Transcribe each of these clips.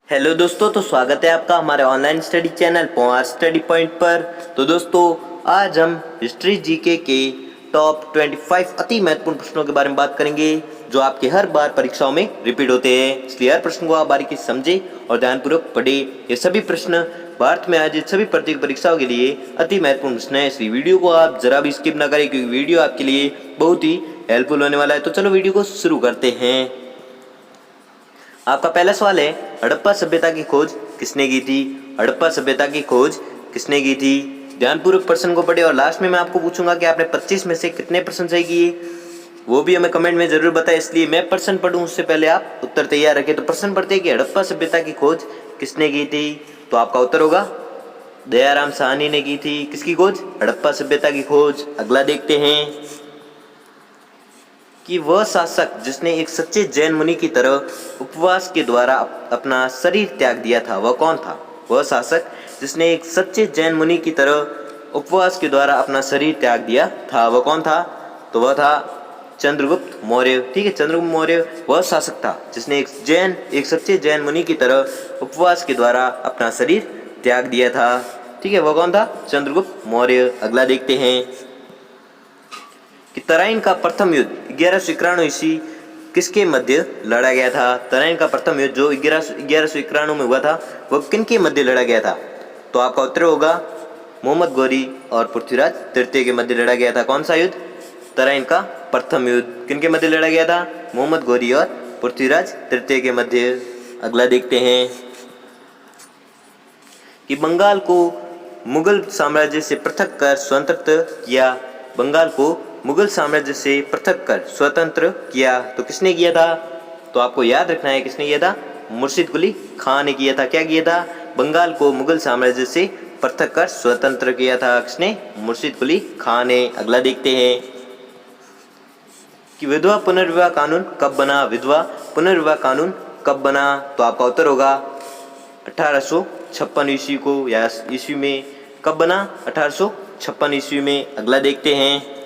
Hello दोस्तों, तो स्वागत है आपका हमारे online study channel power study point पर। तो दोस्तों, आज हम हिस्ट्री जीके के टॉप 25 अति महत्वपूर्ण प्रश्नों के बारे में बात करेंगे जो आपके हर बार परीक्षाओं में रिपीट होते हैं। इसलिए हर प्रश्न को आप बारीकी से समझे और ध्यानपूर्वक पढ़े। ये सभी प्रश्न भारत में आयोजित सभी प्रतियोगी परीक्षाओं के लिए अति महत्वपूर्ण प्रश्न है, इसलिए वीडियो को आप जरा भी स्किप ना करें क्योंकि वीडियो आपके लिए बहुत ही हेल्पफुल होने वाला है। तो चलो वीडियो को शुरू करते हैं। आपका पहला सवाल है, हड़प्पा सभ्यता की खोज किसने की थी? हड़प्पा सभ्यता की खोज किसने की थी? ध्यानपूर्वक प्रश्न को पढ़े और लास्ट में मैं आपको पूछूंगा कि आपने 25 में से कितने प्रश्न सही किए, वो भी हमें कमेंट में जरूर बताएं। इसलिए मैं प्रश्न पढ़ूं उससे पहले आप उत्तर तैयार रखें। तो प्रश्न पढ़ते हैं कि हड़प्पा सभ्यता की खोज किसने की थी? तो आपका उत्तर होगा दयाराम साहनी ने की थी। किसकी खोज? हड़प्पा सभ्यता की खोज। अगला देखते हैं कि वह शासक जिसने एक सच्चे जैन मुनि की तरह उपवास के द्वारा अपना शरीर त्याग दिया था, वह कौन था? वह शासक जिसने एक सच्चे जैन मुनि की तरह उपवास के द्वारा अपना शरीर त्याग दिया था, वह कौन था? तो वह था चंद्रगुप्त मौर्य। ठीक है, चंद्रगुप्त मौर्य वह शासक था जिसने एक सच्चे जैन मुनि की तरह उपवास के द्वारा अपना शरीर त्याग दिया था। ठीक है, वह कौन था? चंद्रगुप्त मौर्य। अगला देखते हैं कि तराइन का प्रथम युद्ध 1191 ईस्वी किसके मध्य लड़ा गया था? तराइन का प्रथम युद्ध जो 1191 में हुआ था, वह किन के मध्य लड़ा गया था? तो आपका उत्तर होगा मोहम्मद गौरी और पृथ्वीराज तृतीय के मध्य लड़ा गया था। कौन सा युद्ध? तराइन का प्रथम युद्ध किन के मध्य लड़ा गया था? मोहम्मद गौरी और पृथ्वीराज तृतीय के मध्य। अगला देखते हैं कि बंगाल को मुगल साम्राज्य से पृथक कर स्वतंत्र किया। बंगाल को मुगल साम्राज्य से पृथक कर स्वतंत्र किया तो किसने किया था? तो आपको याद रखना है किसने किया था? मुर्शिद कुली खान ने किया था। क्या किया था? बंगाल को मुगल साम्राज्य से पृथक कर स्वतंत्र किया था। किसने? मुर्शिद कुली खान ने। अगला देखते हैं कि विधवा पुनर्विवाह कानून कब बना? विधवा पुनर्विवाह कानून कब बना? तो आपका उत्तर होगा 1856 ईस्वी को या ईस्वी में। कब बना? 1856 ईस्वी में। अगला देखते हैं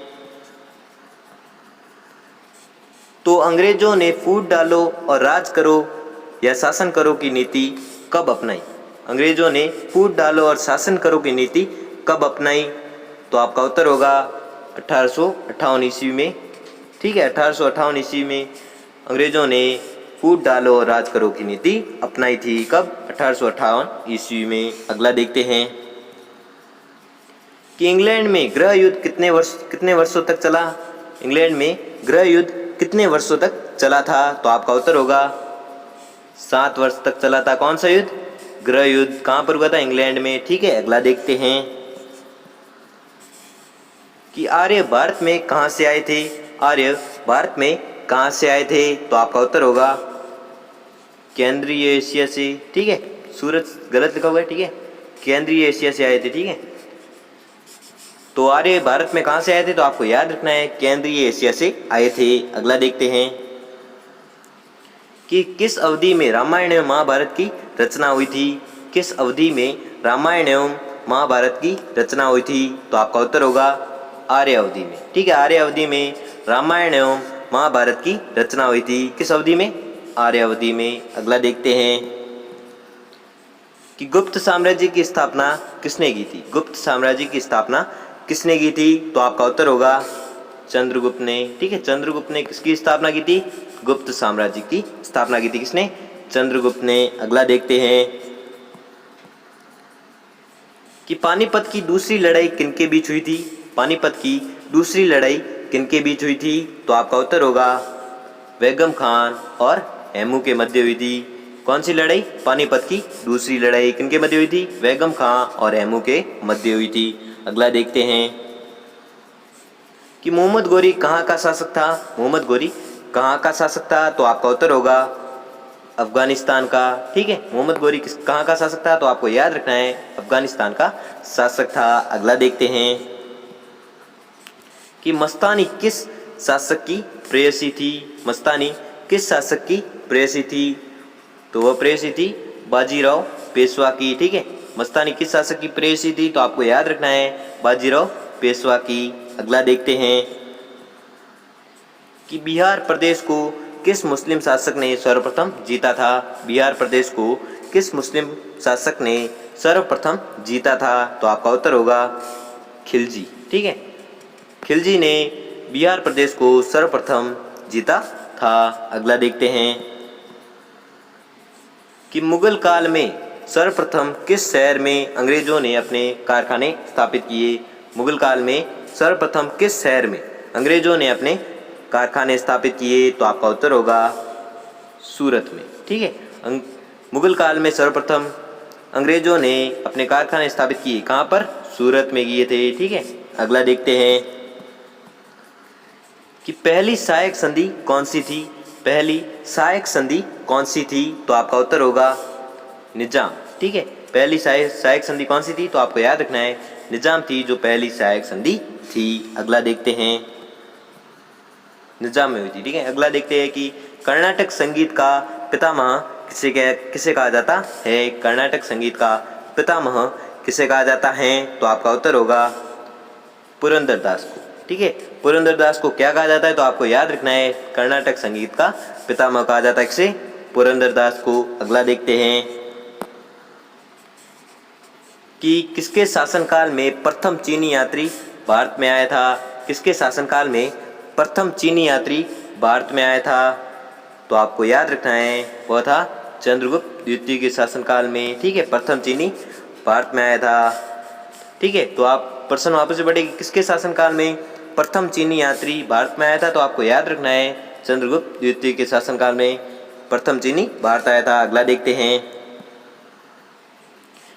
तो अंग्रेजों ने फूट डालो और राज करो या शासन करो की नीति कब अपनाई? अंग्रेजों ने फूट डालो और शासन करो की नीति कब अपनाई? तो आपका उत्तर होगा 1858 ईस्वी में। ठीक है, 1858 ईस्वी में अंग्रेजों ने फूट डालो और राज करो की नीति अपनाई थी। कब? 1858 ईस्वी में। अगला देखते हैं कि इंग्लैंड में गृह युद्ध कितने वर्षों तक चला? इंग्लैंड में गृह युद्ध कितने वर्षों तक चला था? तो आपका उत्तर होगा 7 वर्ष तक चला था। कौन सा युद्ध? गृह युद्ध। कहां पर हुआ था? इंग्लैंड में। ठीक है, अगला देखते हैं कि आर्य भारत में कहां से आए थे? आर्य भारत में कहां से आए थे? तो आपका उत्तर होगा केंद्रीय एशिया से। ठीक है, सूरज गलत लिखा हुआ है। ठीक है, केंद्रीय एशिया से आए थे। ठीक है, तो आर्य भारत में कहां से आए थे? तो आपको याद रखना है केंद्रीय एशिया से आए थे। अगला देखते हैं कि किस अवधि में रामायण एवं महाभारत की रचना हुई थी? किस अवधि में रामायण एवं महाभारत की रचना हुई थी? तो आपका उत्तर होगा आर्य अवधि में। ठीक है, आर्य अवधि में रामायण एवं महाभारत की रचना हुई थी। किस अवधि में? आर्य अवधि में। अगला देखते हैं कि गुप्त साम्राज्य की स्थापना किसने की थी? गुप्त साम्राज्य की स्थापना किसने की थी? तो आपका उत्तर होगा चंद्रगुप्त ने। ठीक है, चंद्रगुप्त ने किसकी स्थापना की थी? गुप्त साम्राज्य की स्थापना की थी। किसने? चंद्रगुप्त ने। अगला देखते हैं कि पानीपत की दूसरी लड़ाई किनके बीच हुई थी? पानीपत की दूसरी लड़ाई किनके बीच हुई थी? तो आपका उत्तर होगा बेगम खान और हेमू के मध्य हुई थी। कौन सी लड़ाई? पानीपत की दूसरी लड़ाई किनके मध्य हुई थी? बेगम खान और हेमू के मध्य हुई थी। अगला देखते हैं कि मोहम्मद गौरी कहाँ का शासक था? मोहम्मद गौरी कहाँ का शासक था? तो आपका उत्तर होगा अफगानिस्तान का। ठीक है, मोहम्मद गौरी कहाँ का शासक था? तो आपको याद रखना है अफगानिस्तान का शासक था। अगला देखते हैं कि मस्तानी किस शासक की प्रेयसी थी? मस्तानी किस शासक की प्रेयसी थी? तो वह प्रेयसी थी बाजीराव पेशवा की। ठीक है, मस्तानी किस शासक की प्रेयसी थी? तो आपको याद रखना है बाजीराव पेशवा की। अगला देखते हैं कि बिहार प्रदेश को किस मुस्लिम शासक ने सर्वप्रथम जीता था? बिहार प्रदेश को किस मुस्लिम शासक ने सर्वप्रथम जीता था? तो आपका उत्तर होगा खिलजी। ठीक है, खिलजी ने बिहार प्रदेश को सर्वप्रथम जीता था। अगला देखते हैं कि मुगल काल में सर्वप्रथम किस शहर में अंग्रेजों ने अपने कारखाने स्थापित किए? मुगल काल में सर्वप्रथम किस शहर में अंग्रेजों ने अपने कारखाने स्थापित किए? तो आपका उत्तर होगा सूरत में। ठीक है, मुगल काल में सर्वप्रथम अंग्रेजों ने अपने कारखाने स्थापित किए कहाँ पर? सूरत में किए थे। ठीक है, अगला देखते हैं कि पहली सहायक संधि कौन सी थी? पहली सहायक संधि कौन सी थी? तो आपका उत्तर होगा निजाम। ठीक है, पहली सहायक संधि कौन सी थी? तो आपको याद रखना है निजाम थी जो पहली सहायक संधि थी। अगला देखते हैं, निजाम में हुई थी। ठीक है, अगला देखते हैं कि कर्नाटक संगीत का पितामह किसे कहा जाता है? कर्नाटक संगीत का पितामह किसे कहा जाता है? तो आपका उत्तर होगा पुरंदरदास को। ठीक है, पुरंदरदास को क्या कहा जाता है? तो आपको याद रखना है कर्नाटक संगीत का पितामह कहा जाता है किसे? पुरंदरदास को। अगला देखते हैं कि किसके शासनकाल में प्रथम चीनी यात्री भारत में आया था? किसके शासनकाल में प्रथम चीनी यात्री भारत में आया था? तो आपको याद रखना है वह था चंद्रगुप्त द्वितीय के शासनकाल में। ठीक है, प्रथम चीनी भारत में आया था। ठीक है, तो आप प्रश्न वापस से पढ़ेंगे किसके शासनकाल में प्रथम चीनी यात्री भारत में आया था? तो आपको याद रखना है चंद्रगुप्त द्वितीय के शासनकाल में प्रथम चीनी भारत आया था। अगला देखते हैं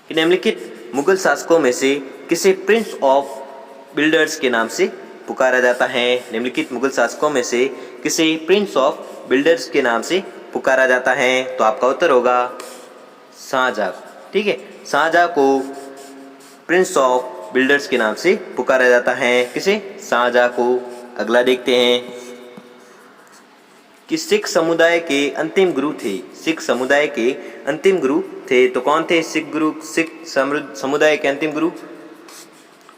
कि निम्नलिखित मुगल शासकों में से किसे प्रिंस ऑफ बिल्डर्स के नाम से पुकारा जाता है? निम्नलिखित मुगल शासकों में से किसे प्रिंस ऑफ बिल्डर्स के नाम से पुकारा जाता है? तो आपका उत्तर होगा शाहजहां। ठीक है, शाहजहां को प्रिंस ऑफ बिल्डर्स के नाम से पुकारा जाता है। किसे? शाहजहां को। अगला देखते हैं कि सिख समुदाय के अंतिम गुरु थे। सिख समुदाय के अंतिम गुरु थे तो कौन थे? सिख समुदाय के अंतिम गुरु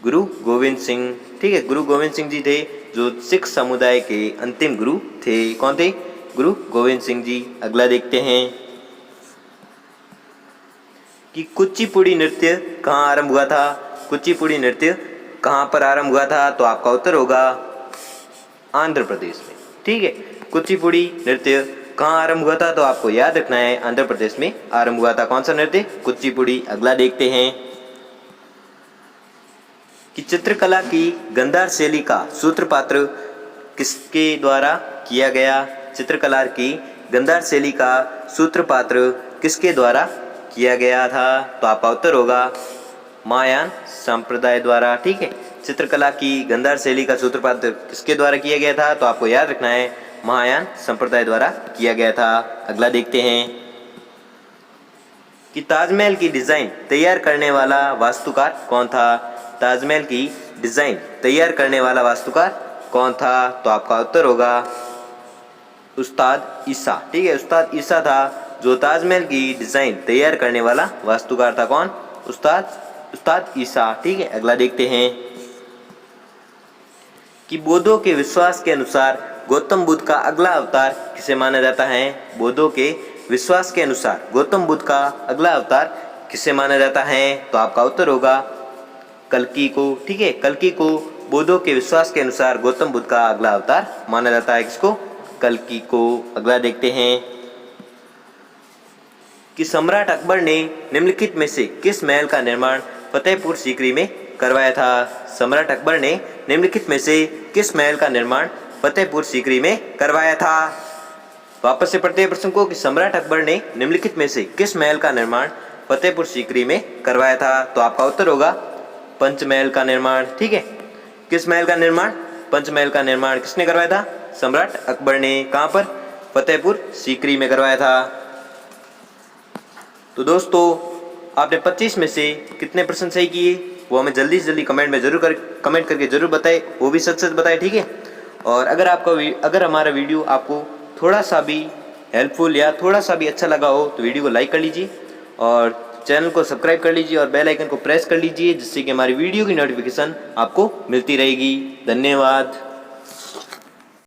गुरु गोविंद सिंह। ठीक है, गुरु गोविंद सिंह जी थे जो सिख समुदाय के अंतिम गुरु थे। कौन थे? गुरु गोविंद सिंह जी। अगला देखते हैं कि कुचिपुड़ी नृत्य कहाँ आरंभ हुआ था? कुचिपुड़ी नृत्य कहाँ पर आरंभ हुआ था? तो आपका उत्तर होगा आंध्र प्रदेश में। ठीक है, कुचिपुड़ी नृत्य कहाँ आरंभ हुआ था? तो आपको याद रखना है आंध्र प्रदेश में आरंभ हुआ था। कौन सा नृत्य? कुचिपुड़ी। अगला देखते हैं कि चित्रकला की गांधार शैली का सूत्रपात किसके द्वारा किया गया? चित्रकला की गांधार शैली का सूत्रपात किसके द्वारा किया गया था? तो आपका उत्तर होगा महायान संप्रदाय द्वारा। ठीक है, चित्रकला की गांधार शैली का सूत्रपात किसके द्वारा किया गया था? तो आपको याद रखना है महायान संप्रदाय द्वारा किया गया था। अगला देखते हैं कि ताजमहल की डिजाइन तैयार करने वाला वास्तुकार कौन था? ताजमहल की डिजाइन तैयार करने वाला वास्तुकार कौन था? तो आपका उत्तर होगा उस्ताद ईसा। ठीक है, उस्ताद ईसा था जो ताजमहल की डिजाइन तैयार करने वाला वास्तुकार था। कौन? उस्ताद ईसा। ठीक है, अगला देखते हैं कि बौद्धों के विश्वास के अनुसार गौतम बुद्ध का अगला अवतार किसे माना जाता है? बौद्धों के विश्वास के अनुसार गौतम बुद्ध का अगला अवतार किसे माना जाता है? तो आपका उत्तर होगा कल्कि को। ठीक है, कल्कि को बौद्धों के विश्वास के अनुसार गौतम बुद्ध का अगला अवतार माना जाता है। किसको? कल्कि को। अगला देखते हैं कि सम्राट अकबर ने निम्नलिखित में से किस महल का निर्माण फतेहपुर सीकरी में करवाया था? सम्राट अकबर ने निम्नलिखित में से किस महल का निर्माण फतेहपुर सीकरी में करवाया था? वापस से पढ़ते हैं प्रश्न को कि सम्राट अकबर ने निम्नलिखित में से किस महल का निर्माण फतेहपुर सीकरी में करवाया था? तो आपका उत्तर होगा पंचमहल का निर्माण। ठीक है, किस महल का निर्माण? पंचमहल का निर्माण किसने करवाया था? सम्राट अकबर ने। कहाँ पर? फतेहपुर सीकरी में करवाया था। तो दोस्तों आपने 25 में से कितने प्रश्न सही किए वो हमें जल्दी से जल्दी कमेंट करके जरूर बताएं, वो भी सच बताएं। ठीक है, और अगर हमारा वीडियो आपको थोड़ा सा भी हेल्पफुल या थोड़ा सा भी अच्छा लगा हो तो वीडियो को लाइक कर लीजिए और चैनल को सब्सक्राइब कर लीजिए और बेल आइकन को प्रेस कर लीजिए जिससे कि हमारी वीडियो की नोटिफिकेशन आपको मिलती रहेगी। धन्यवाद।